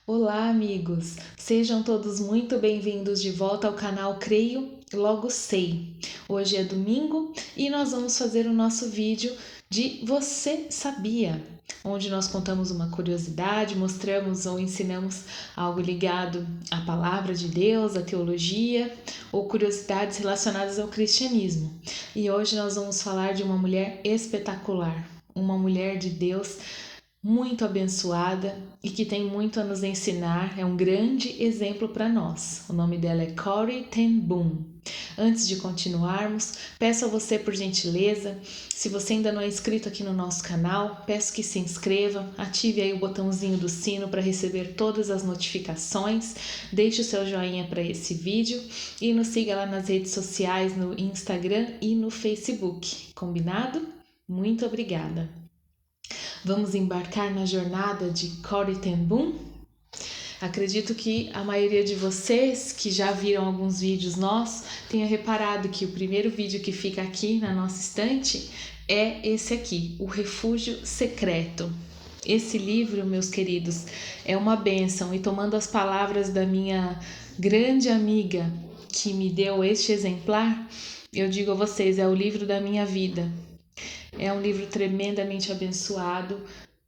Olá, amigos! Sejam todos muito bem-vindos de volta ao canal Creio, Logo Sei. Hoje é domingo e nós vamos fazer o nosso vídeo de Você Sabia? Onde nós contamos uma curiosidade, mostramos ou ensinamos algo ligado à palavra de Deus, à teologia ou curiosidades relacionadas ao cristianismo. E hoje nós vamos falar de uma mulher espetacular, uma mulher de Deus muito abençoada e que tem muito a nos ensinar, é um grande exemplo para nós. O nome dela é Corrie ten Boom. Antes de continuarmos, peço a você por gentileza, se você ainda não é inscrito aqui no nosso canal, peço que se inscreva, ative aí o botãozinho do sino para receber todas as notificações, deixe o seu joinha para esse vídeo e nos siga lá nas redes sociais, no Instagram e no Facebook. Combinado? Muito obrigada! Vamos embarcar na jornada de Corrie ten Boom? Acredito que a maioria de vocês que já viram alguns vídeos nossos tenha reparado que o primeiro vídeo que fica aqui na nossa estante é esse aqui, O Refúgio Secreto. Esse livro, meus queridos, é uma bênção e tomando as palavras da minha grande amiga que me deu este exemplar, eu digo a vocês, é o livro da minha vida. É um livro tremendamente abençoado,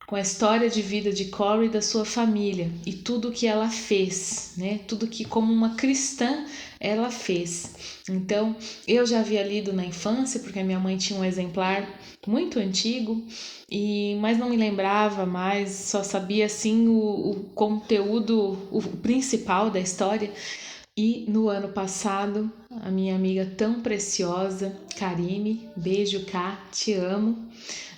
com a história de vida de Corrie e da sua família e tudo que ela fez, né? Tudo que como uma cristã ela fez. Então, eu já havia lido na infância, porque a minha mãe tinha um exemplar muito antigo, mas não me lembrava mais, só sabia assim o conteúdo, o principal da história. E no ano passado, a minha amiga tão preciosa, Karine, beijo Cá, te amo,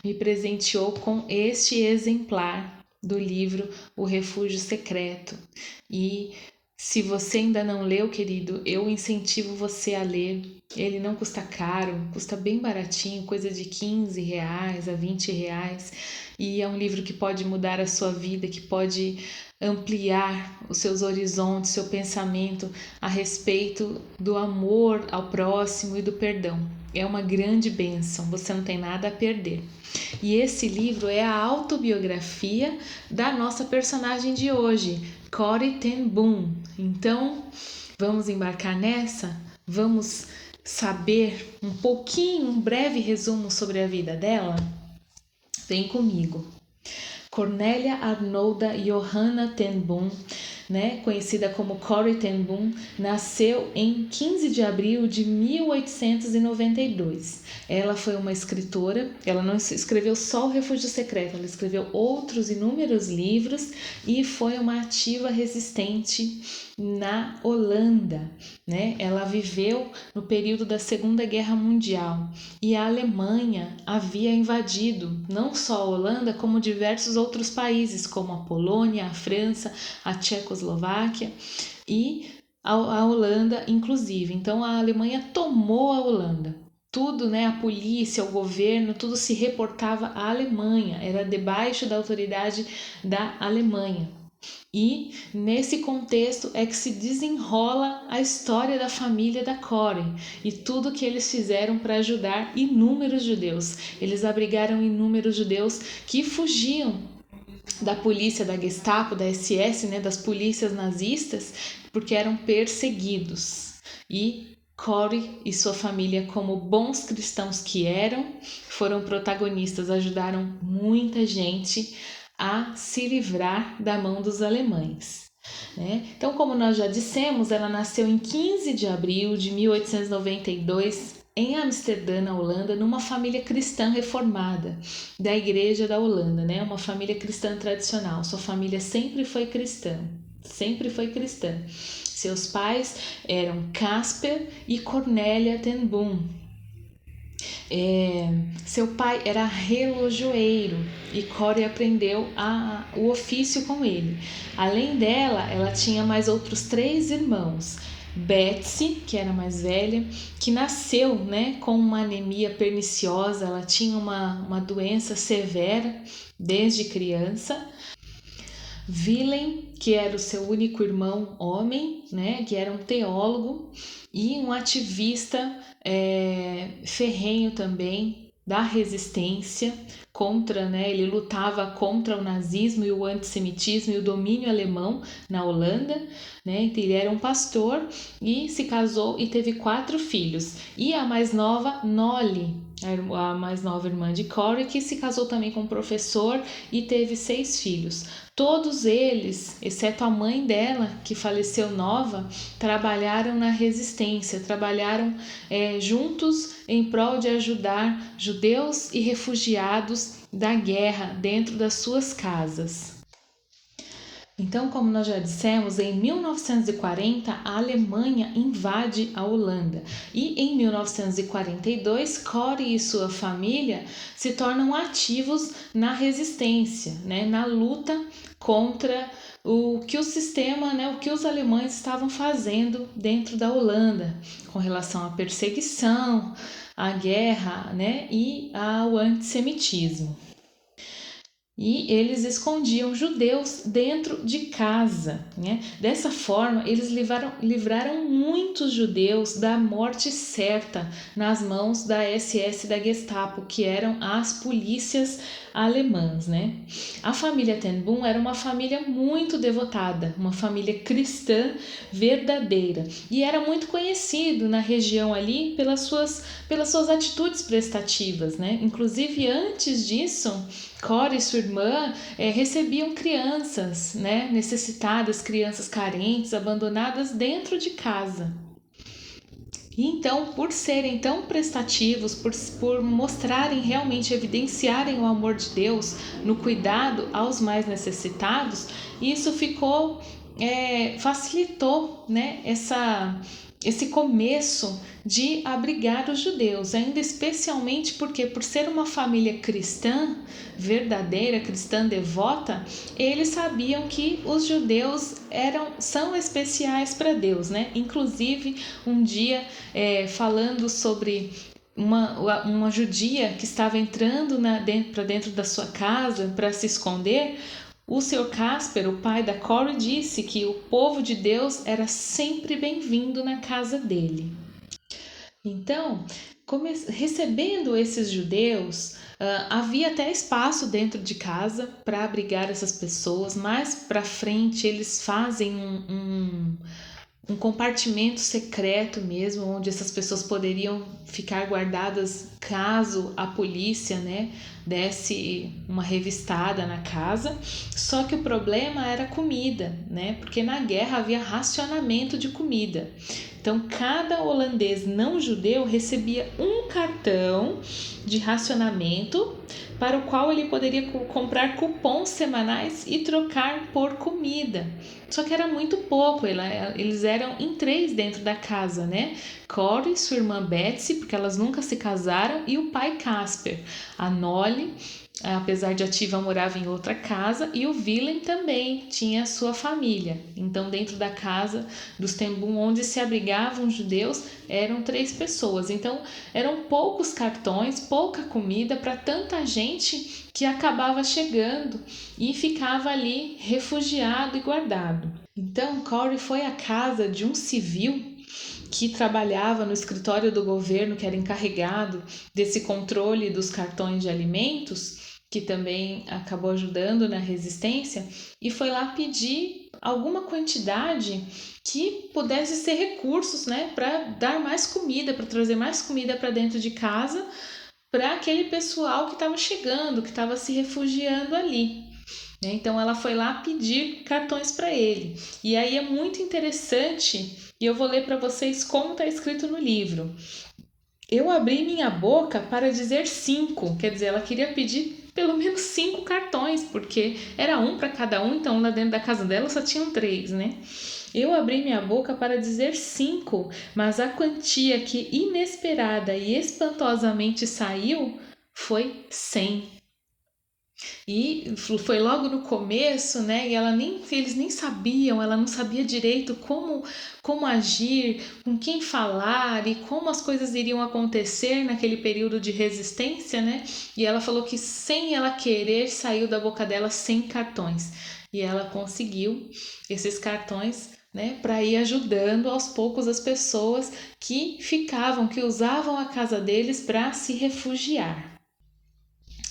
me presenteou com este exemplar do livro O Refúgio Secreto. E se você ainda não leu, querido, eu incentivo você a ler. Ele não custa caro, custa bem baratinho, coisa de R$ 15 a R$ 20. E é um livro que pode mudar a sua vida, que pode ampliar os seus horizontes, seu pensamento a respeito do amor ao próximo e do perdão. É uma grande bênção, você não tem nada a perder. E esse livro é a autobiografia da nossa personagem de hoje, Corrie ten Boom. Então, vamos embarcar nessa? Vamos saber um pouquinho, um breve resumo sobre a vida dela? Vem comigo. Cornélia Arnolda Johanna ten Boom, né, conhecida como Corrie ten Boom, nasceu em 15 de abril de 1892. Ela foi uma escritora, ela não escreveu só O Refúgio Secreto, ela escreveu outros inúmeros livros e foi uma ativa resistente na Holanda, né? Ela viveu no período da Segunda Guerra Mundial e a Alemanha havia invadido não só a Holanda, como diversos outros países, como a Polônia, a França, a Tchecoslováquia e a Holanda, inclusive. Então a Alemanha tomou a Holanda. Tudo, né, a polícia, o governo, tudo se reportava à Alemanha, era debaixo da autoridade da Alemanha. E nesse contexto é que se desenrola a história da família da Corrie e tudo que eles fizeram para ajudar inúmeros judeus. Eles abrigaram inúmeros judeus que fugiam da polícia, da Gestapo, da SS, né, das polícias nazistas, porque eram perseguidos. E Corrie e sua família, como bons cristãos que eram, foram protagonistas, ajudaram muita gente a se livrar da mão dos alemães. Né? Então, como nós já dissemos, ela nasceu em 15 de abril de 1892 em Amsterdã, na Holanda, numa família cristã reformada da Igreja da Holanda, né? Uma família cristã tradicional. Sua família sempre foi cristã, sempre foi cristã. Seus pais eram Casper e Cornélia ten Boom. Seu pai era relojoeiro e Corrie aprendeu o ofício com ele. Além dela, ela tinha mais outros 3 irmãos. Betsy, que era mais velha, que nasceu, né, com uma anemia perniciosa, ela tinha uma doença severa desde criança. Willem, que era o seu único irmão homem, né, que era um teólogo e um ativista ferrenho também da resistência contra, né, ele lutava contra o nazismo e o antissemitismo e o domínio alemão na Holanda, né, ele era um pastor e se casou e teve 4 filhos, e a mais nova, Nolly, a mais nova irmã de Corrie, que se casou também com um professor e teve 6 filhos. Todos eles, exceto a mãe dela, que faleceu nova, trabalharam na resistência, trabalharam juntos em prol de ajudar judeus e refugiados da guerra dentro das suas casas. Então, como nós já dissemos, em 1940 a Alemanha invade a Holanda e em 1942 Corrie e sua família se tornam ativos na resistência, né, na luta contra o que o sistema, né, o que os alemães estavam fazendo dentro da Holanda com relação à perseguição, à guerra, né, e ao antissemitismo. E eles escondiam judeus dentro de casa, né? Dessa forma, eles livraram muitos judeus da morte certa nas mãos da SS e da Gestapo, que eram as polícias alemãs, né? A família Ten Boom era uma família muito devotada, uma família cristã verdadeira, e era muito conhecido na região ali pelas suas atitudes prestativas, né? Inclusive, antes disso, Corrie e sua irmã recebiam crianças, né, necessitadas, crianças carentes, abandonadas dentro de casa. E então, por serem tão prestativos, por mostrarem realmente, evidenciarem o amor de Deus no cuidado aos mais necessitados, isso facilitou, né, esse começo de abrigar os judeus, ainda especialmente porque, por ser uma família cristã verdadeira, cristã devota, eles sabiam que os judeus são especiais para Deus, né? Inclusive, um dia, falando sobre uma judia que estava entrando para dentro da sua casa para se esconder, o Sr. Casper, o pai da Corrie, disse que o povo de Deus era sempre bem-vindo na casa dele. Então, recebendo esses judeus, havia até espaço dentro de casa para abrigar essas pessoas. Mais para frente, eles fazem um compartimento secreto mesmo, onde essas pessoas poderiam ficar guardadas caso a polícia, né, desse uma revistada na casa. Só que o problema era comida, né, porque na guerra havia racionamento de comida. Então, cada holandês não judeu recebia um cartão de racionamento para o qual ele poderia comprar cupons semanais e trocar por comida. Só que era muito pouco, eles eram em 3 dentro da casa, né? Corrie, sua irmã Betsy, porque elas nunca se casaram, e o pai Casper. A Nolly, apesar de ativa, morava em outra casa, e o Willem também tinha sua família. Então, dentro da casa dos Ten Boom, onde se abrigavam judeus, eram 3 pessoas. Então, eram poucos cartões, pouca comida para tanta gente que acabava chegando e ficava ali refugiado e guardado. Então, Corrie foi à casa de um civil que trabalhava no escritório do governo, que era encarregado desse controle dos cartões de alimentos, que também acabou ajudando na resistência, e foi lá pedir alguma quantidade que pudesse ser recursos, né, para dar mais comida, para trazer mais comida para dentro de casa, para aquele pessoal que estava chegando, que estava se refugiando ali. Então ela foi lá pedir cartões para ele. E aí é muito interessante, e eu vou ler para vocês como está escrito no livro. Eu abri minha boca para dizer 5, quer dizer, ela queria pedir pelo menos 5 cartões, porque era um para cada um, então lá dentro da casa dela só tinham 3, né? Eu abri minha boca para dizer 5, mas a quantia que inesperada e espantosamente saiu foi 100. E foi logo no começo, né? E eles nem sabiam, ela não sabia direito como agir, com quem falar e como as coisas iriam acontecer naquele período de resistência, né? E ela falou que sem ela querer saiu da boca dela 100 cartões. E ela conseguiu esses cartões, né, para ir ajudando aos poucos as pessoas que usavam a casa deles para se refugiar.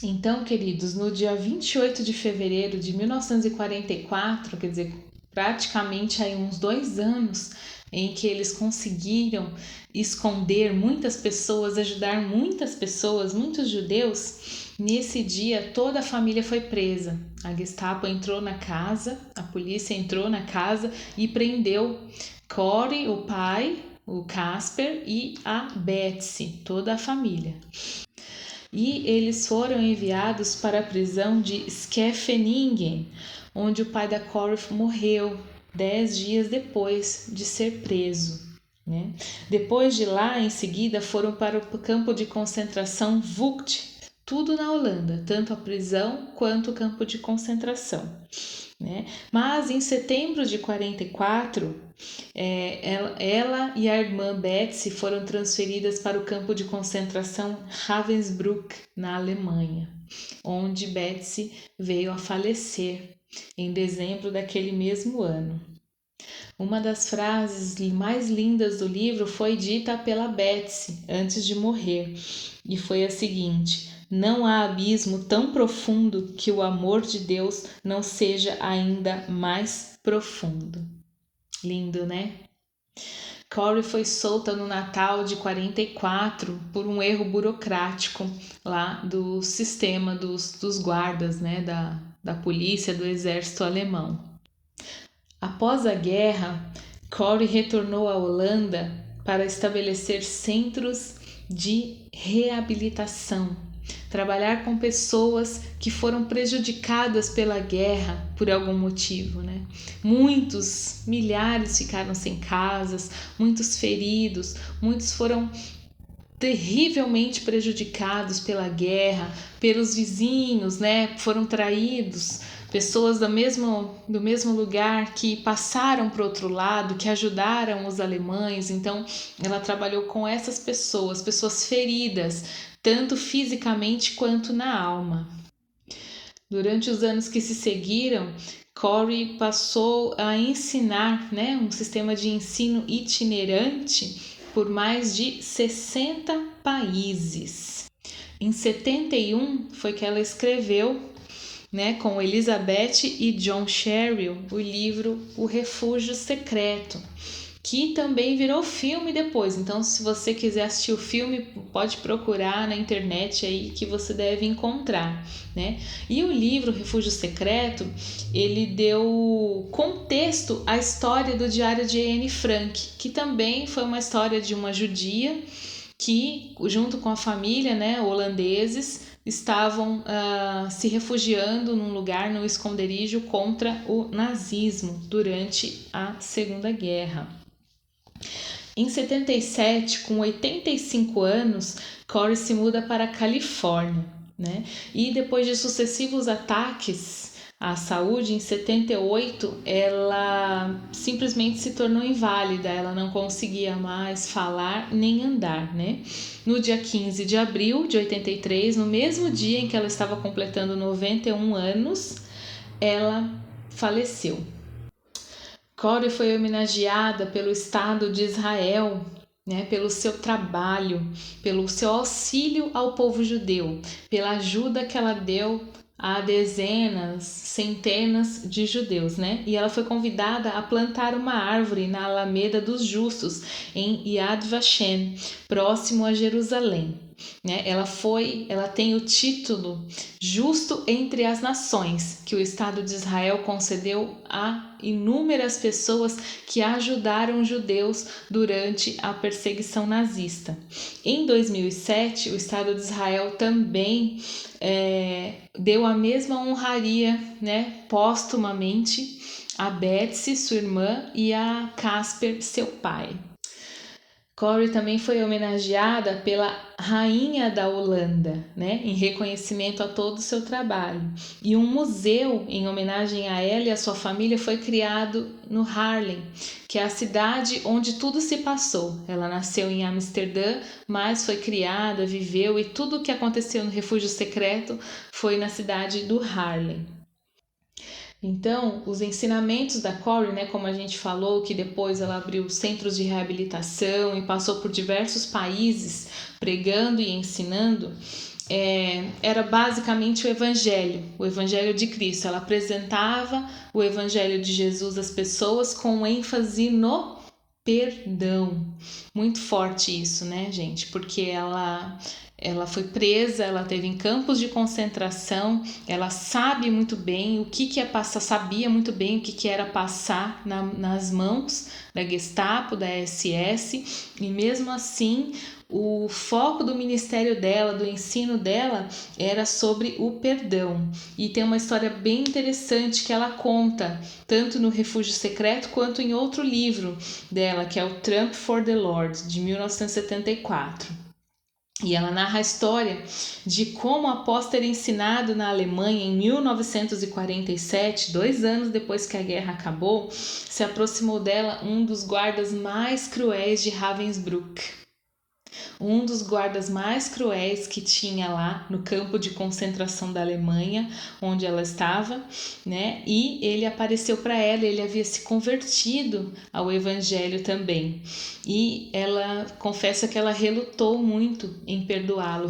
Então, queridos, no dia 28 de fevereiro de 1944, quer dizer, praticamente aí uns 2 anos, em que eles conseguiram esconder muitas pessoas, ajudar muitas pessoas, muitos judeus, nesse dia toda a família foi presa. A Gestapo entrou na casa, a polícia entrou na casa e prendeu Corey, o pai, o Casper e a Betsy, toda a família. E eles foram enviados para a prisão de Scheveningen, onde o pai da Corey morreu 10 dias depois de ser preso. Né? Depois de lá, em seguida, foram para o campo de concentração Vught, tudo na Holanda, tanto a prisão quanto o campo de concentração. Né? Mas em setembro de 44, ela e a irmã Betsy foram transferidas para o campo de concentração Ravensbrück, na Alemanha, onde Betsy veio a falecer em dezembro daquele mesmo ano. Uma das frases mais lindas do livro foi dita pela Betsy antes de morrer, e foi a seguinte: não há abismo tão profundo que o amor de Deus não seja ainda mais profundo. Lindo, né? Corey foi solta no Natal de 44 por um erro burocrático lá do sistema dos guardas, né? Da polícia, do exército alemão. Após a guerra, Corey retornou à Holanda para estabelecer centros de reabilitação, trabalhar com pessoas que foram prejudicadas pela guerra por algum motivo, né? Muitos, milhares ficaram sem casas, muitos feridos, muitos foram terrivelmente prejudicados pela guerra, pelos vizinhos, né? Foram traídos. Pessoas do mesmo lugar que passaram para o outro lado, que ajudaram os alemães. Então, ela trabalhou com essas pessoas feridas, tanto fisicamente quanto na alma. Durante os anos que se seguiram, Corey passou a ensinar, né, um sistema de ensino itinerante por mais de 60 países. Em 71 foi que ela escreveu, né, com Elizabeth e John Sherrill, o livro O Refúgio Secreto, que também virou filme depois. Então, se você quiser assistir o filme, pode procurar na internet aí que você deve encontrar, né? E o livro Refúgio Secreto, ele deu contexto à história do Diário de Anne Frank, que também foi uma história de uma judia que, junto com a família, né, holandeses, estavam se refugiando num lugar, num esconderijo contra o nazismo durante a Segunda Guerra. Em 77, com 85 anos, Corey se muda para a Califórnia, né? E depois de sucessivos ataques à saúde, em 78, ela simplesmente se tornou inválida, ela não conseguia mais falar nem andar, né? No dia 15 de abril de 83, no mesmo dia em que ela estava completando 91 anos, ela faleceu. Corey foi homenageada pelo Estado de Israel, né, pelo seu trabalho, pelo seu auxílio ao povo judeu, pela ajuda que ela deu a dezenas, centenas de judeus, né? E ela foi convidada a plantar uma árvore na Alameda dos Justos, em Yad Vashem, próximo a Jerusalém. Né? Ela tem o título Justo entre as Nações, que o Estado de Israel concedeu a inúmeras pessoas que ajudaram judeus durante a perseguição nazista. Em 2007, o Estado de Israel também deu a mesma honraria, né, póstumamente, a Betsy, sua irmã, e a Casper, seu pai. Corey também foi homenageada pela rainha da Holanda, né, em reconhecimento a todo o seu trabalho. E um museu em homenagem a ela e a sua família foi criado no Haarlem, que é a cidade onde tudo se passou. Ela nasceu em Amsterdã, mas foi criada, viveu, e tudo o que aconteceu no Refúgio Secreto foi na cidade do Haarlem. Então, os ensinamentos da Corey, né, como a gente falou, que depois ela abriu centros de reabilitação e passou por diversos países pregando e ensinando, era basicamente o Evangelho de Cristo. Ela apresentava o Evangelho de Jesus às pessoas com ênfase no perdão. Muito forte isso, né, gente? Porque ela foi presa, ela teve em campos de concentração, ela sabe muito bem o que é passar, sabia muito bem o que era passar nas mãos da Gestapo, da SS, e mesmo assim o foco do ministério dela, do ensino dela, era sobre o perdão. E tem uma história bem interessante que ela conta, tanto no Refúgio Secreto quanto em outro livro dela, que é o Trump for the Lord, de 1974. E ela narra a história de como, após ter ensinado na Alemanha em 1947, 2 anos depois que a guerra acabou, se aproximou dela um dos guardas mais cruéis de Ravensbrück. Um dos guardas mais cruéis que tinha lá no campo de concentração da Alemanha, onde ela estava, né? E ele apareceu para ela, ele havia se convertido ao evangelho também. E ela confessa que ela relutou muito em perdoá-lo,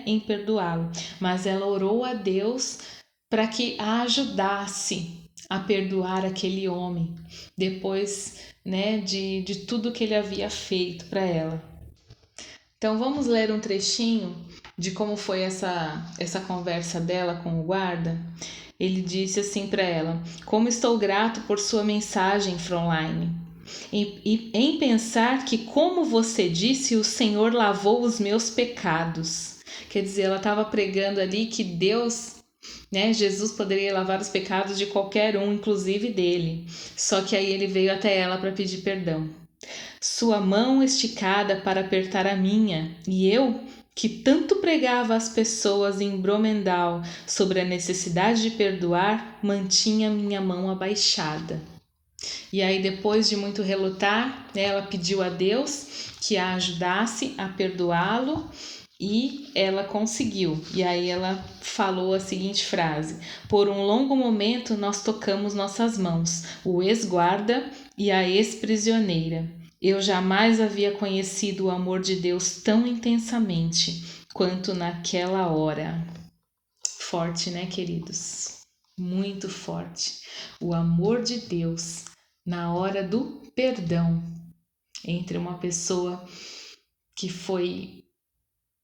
em perdoá-lo, mas ela orou a Deus para que a ajudasse a perdoar aquele homem, depois, né, de tudo que ele havia feito para ela. Então vamos ler um trechinho de como foi essa conversa dela com o guarda. Ele disse assim para ela: como estou grato por sua mensagem, Fräulein, em pensar que, como você disse, o Senhor lavou os meus pecados. Quer dizer, ela estava pregando ali que Deus, né, Jesus poderia lavar os pecados de qualquer um, inclusive dele. Só que aí ele veio até ela para pedir perdão. Sua mão esticada para apertar a minha, e eu, que tanto pregava às pessoas em Bromendal sobre a necessidade de perdoar, mantinha minha mão abaixada. E aí, depois de muito relutar, ela pediu a Deus que a ajudasse a perdoá-lo, e ela conseguiu. E aí ela falou a seguinte frase: por um longo momento nós tocamos nossas mãos, o ex-guarda e a ex-prisioneira. Eu jamais havia conhecido o amor de Deus tão intensamente quanto naquela hora. Forte, né, queridos? Muito forte. O amor de Deus na hora do perdão entre uma pessoa que foi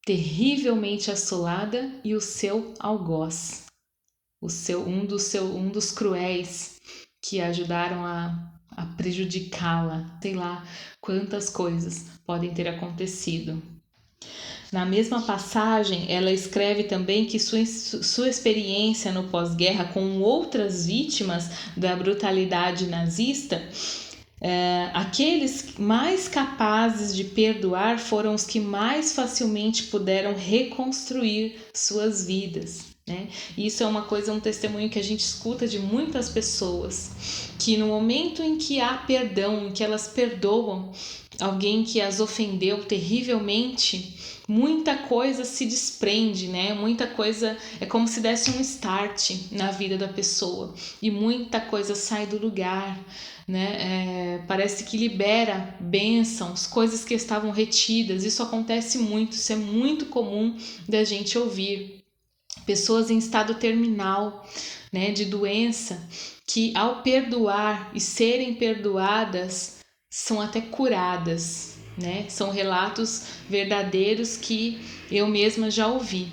terrivelmente assolada e o seu algoz, um dos cruéis que ajudaram a prejudicá-la. Sei lá quantas coisas podem ter acontecido. Na mesma passagem, ela escreve também que sua experiência no pós-guerra com outras vítimas da brutalidade nazista, aqueles mais capazes de perdoar foram os que mais facilmente puderam reconstruir suas vidas. Né? Isso é uma coisa, um testemunho que a gente escuta de muitas pessoas, que no momento em que há perdão, em que elas perdoam alguém que as ofendeu terrivelmente, muita coisa se desprende, né? Muita coisa é como se desse um start na vida da pessoa e muita coisa sai do lugar, né? Parece que libera bênçãos, coisas que estavam retidas. Isso acontece muito, isso é muito comum da gente ouvir. Pessoas em estado terminal, né, de doença, que ao perdoar e serem perdoadas são até curadas, né? São relatos verdadeiros que eu mesma já ouvi.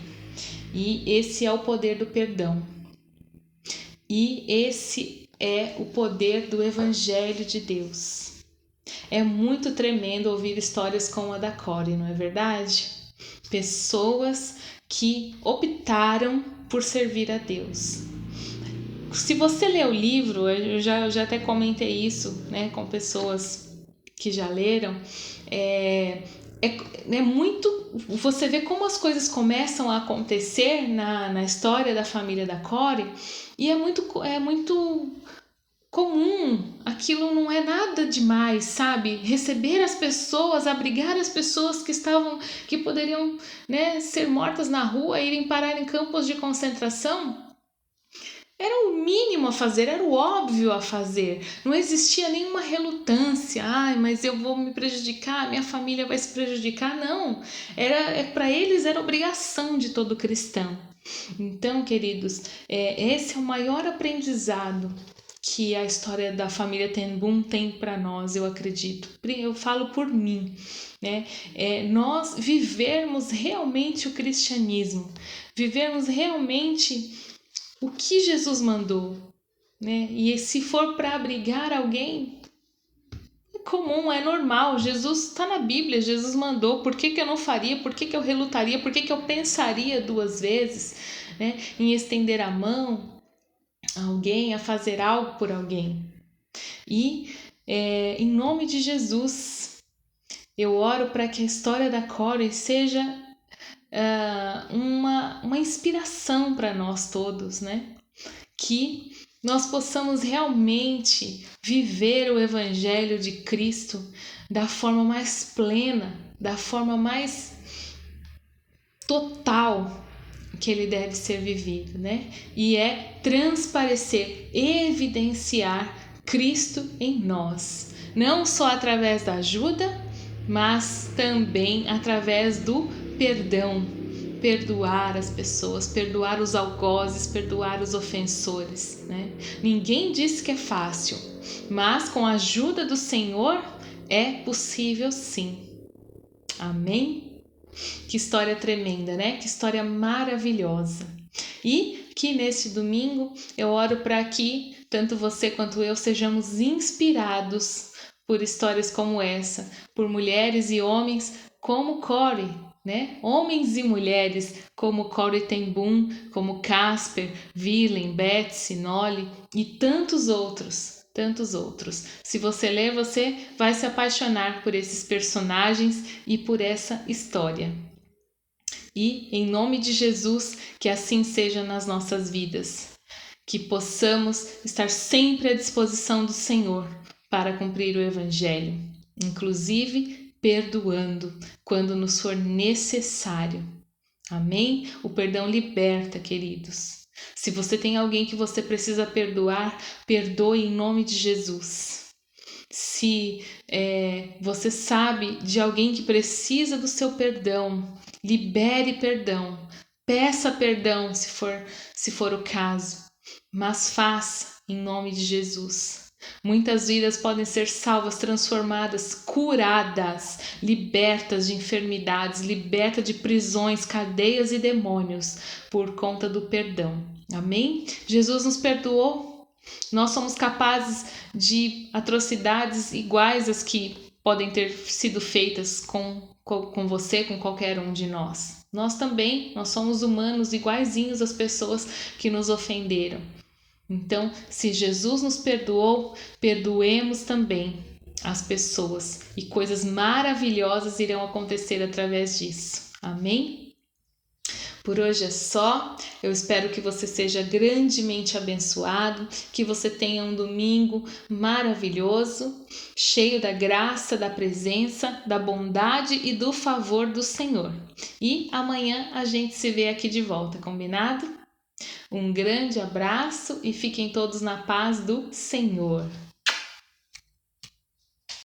E esse é o poder do perdão. E esse é o poder do Evangelho de Deus. É muito tremendo ouvir histórias como a da Corey, não é verdade? Pessoas que optaram por servir a Deus. Se você ler o livro, eu já até comentei isso, né, com pessoas que já leram, é muito... Você vê como as coisas começam a acontecer na história da família da Corey, e é muito comum, aquilo não é nada demais, sabe? Receber as pessoas, abrigar as pessoas que poderiam, né, ser mortas na rua, irem parar em campos de concentração. Era o mínimo a fazer, era o óbvio a fazer. Não existia nenhuma relutância. Ai, mas eu vou me prejudicar, minha família vai se prejudicar. Não, para eles era obrigação de todo cristão. Então, queridos, esse é o maior aprendizado que a história da família Ten Boom tem para nós, eu acredito. Eu falo por mim, né? Nós vivermos realmente o cristianismo, vivermos realmente o que Jesus mandou, né? E se for para abrigar alguém, é comum, é normal. Jesus está na Bíblia, Jesus mandou. Por que eu não faria? Por que eu relutaria? Por que eu pensaria duas vezes, né, em estender a mão a alguém, a fazer algo por alguém? E em nome de Jesus, eu oro para que a história da Corey seja uma inspiração para nós todos, né? Que nós possamos realmente viver o Evangelho de Cristo da forma mais plena, da forma mais total que ele deve ser vivido, né? E transparecer, evidenciar Cristo em nós, não só através da ajuda, mas também através do perdão. Perdoar as pessoas, perdoar os algozes, perdoar os ofensores, né? Ninguém disse que é fácil, mas com a ajuda do Senhor é possível sim. Amém? Que história tremenda, né? Que história maravilhosa. E que neste domingo eu oro para que tanto você quanto eu sejamos inspirados por histórias como essa, por mulheres e homens como Corey, né? Homens e mulheres como Corey Ten Boom, como Casper, Willem, Betsy, Nolly e tantos outros. Se você ler, você vai se apaixonar por esses personagens e por essa história. E, em nome de Jesus, que assim seja nas nossas vidas. Que possamos estar sempre à disposição do Senhor para cumprir o Evangelho, inclusive perdoando quando nos for necessário. Amém? O perdão liberta, queridos. Se você tem alguém que você precisa perdoar, perdoe em nome de Jesus. Se você sabe de alguém que precisa do seu perdão, libere perdão, peça perdão se for o caso, mas faça em nome de Jesus. Muitas vidas podem ser salvas, transformadas, curadas, libertas de enfermidades, libertas de prisões, cadeias e demônios por conta do perdão. Amém? Jesus nos perdoou. Nós somos capazes de atrocidades iguais às que podem ter sido feitas com você, com qualquer um de nós. Nós também, nós somos humanos iguaizinhos às pessoas que nos ofenderam. Então, se Jesus nos perdoou, perdoemos também as pessoas e coisas maravilhosas irão acontecer através disso. Amém? Por hoje é só. Eu espero que você seja grandemente abençoado, que você tenha um domingo maravilhoso, cheio da graça, da presença, da bondade e do favor do Senhor. E amanhã a gente se vê aqui de volta, combinado? Um grande abraço e fiquem todos na paz do Senhor.